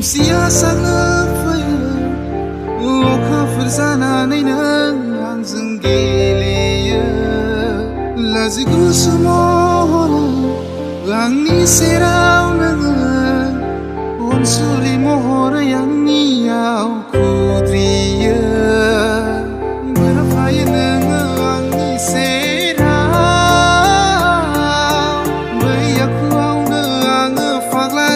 खोमसिया साग्लोब फैयो अखाफोर जानानै नों आंजों गेलेयो लाजि गुसु महरै आंनि सेराव नोङो अनसुलि महरै आंनियाव खुद्रियो गोरोबफायो नोङो आंनि सेराव बै आखुआवनो आङो फाग्ला